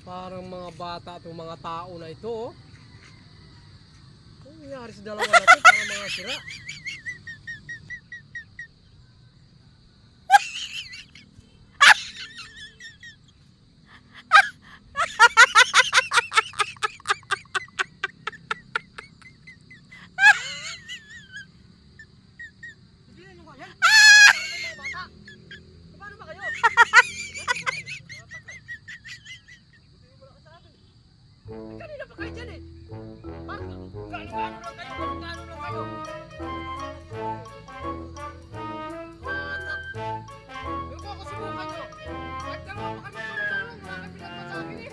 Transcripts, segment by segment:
Parang mga bata itong mga tao na ito, oh. Ano nangyari sa dalawa na ito? Parang mga sira. Kanina pa kayo dyan eh. Parang gaano-gaano lang kayo. Gaano-gaano lang kayo. Yung ko ako subukan nyo. Kahit dalawa pa kami tulong-tulong. Wala kami pinagpa sa akin eh.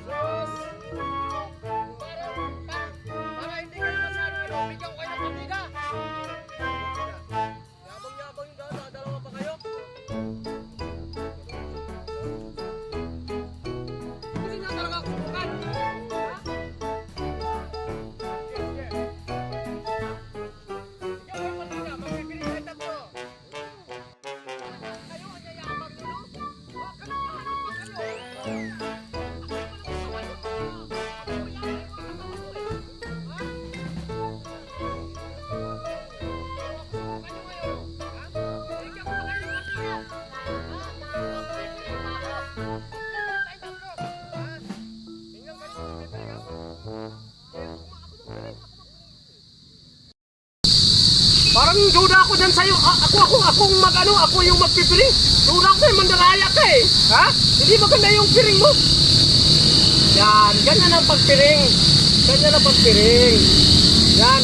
Sus! Para hindi ka naman sa ano. Bigyan ko kayo ng pamilya. Yabang-yabang yung dalawa pa kayo. Parang duda ako dyan sa'yo. Akong mag-ano, ako yung magpipiring. Duda ako sa'yo, mandaraya ka eh. Ha? Hindi maganda yung piring mo. Yan, ganyan ang pagpiring. Ganyan ang pagpiring. Yan.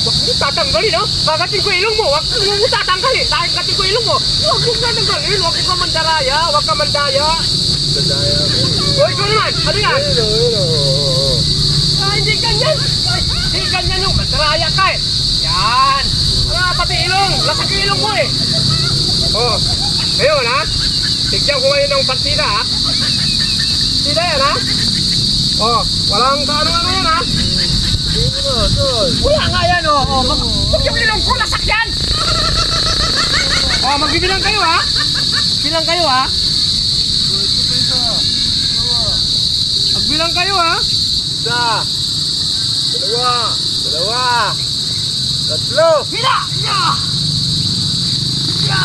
Huwag mo tatanggalin, no? Kagatin ko ilong mo. Huwag mo tatanggalin. Dahil katin ko ilong mo. Huwag mo tatanggalin. Huwag ka mandaraya. Huwag ka mandaya. Mandaya mo. O, ikaw naman. Ano yan? Hindi ganyan. Hindi ganyan yung mandaraya ka eh. Yan. Pati ilong. Lasag yung ilong mo eh. Oh. Ayun ha. Tigyan ko ngayon ng partida ha. Partida yan ha. Oh. Walang kaano-ano yan ha. Wala nga yan oh. Huwag yung ilong ko. Lasak yan. Oh. Magbibilang kayo ha. Bilang kayo ha. Magbilang kayo ha. Isa. Dalawa. Tatlo! Hila! Ya! Ya!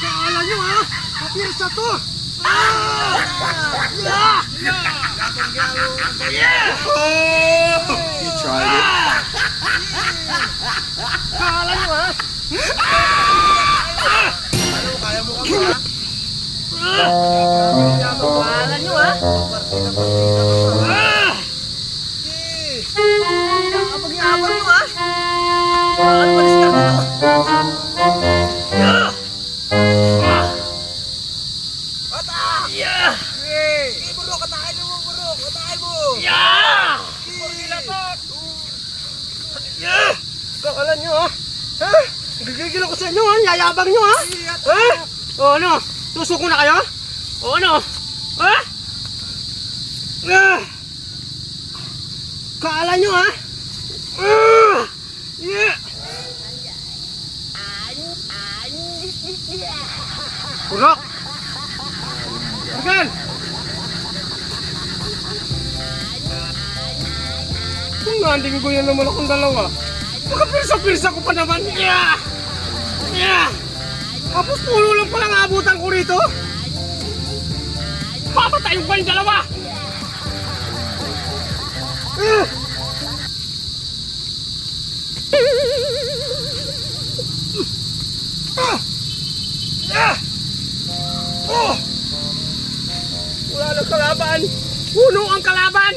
Kala nyo ha! Kapirsa to! You tried it. Kala nyo ha! Ano, kaya mo ka ba? Kala nyo ha! Abang-abang nyo ha! Ano ba discard nyo? Burok, atakin mo, burok! Atakin mo! Kala nyo ha? Gigigil ako sa inyo ha? Yayabang nyo ha? O ano? Susuko na kayo? O ano? Ha? Kala nyo ha? Burok! Burgan! Kung nanding ko yan naman akong dalawa, makapirsa-pirsa ko pa naman. Tapos pulo lang palang abutan ko rito. Papatayin pa yung dalawa. Wala nang kalaban. Puno ang kalaban.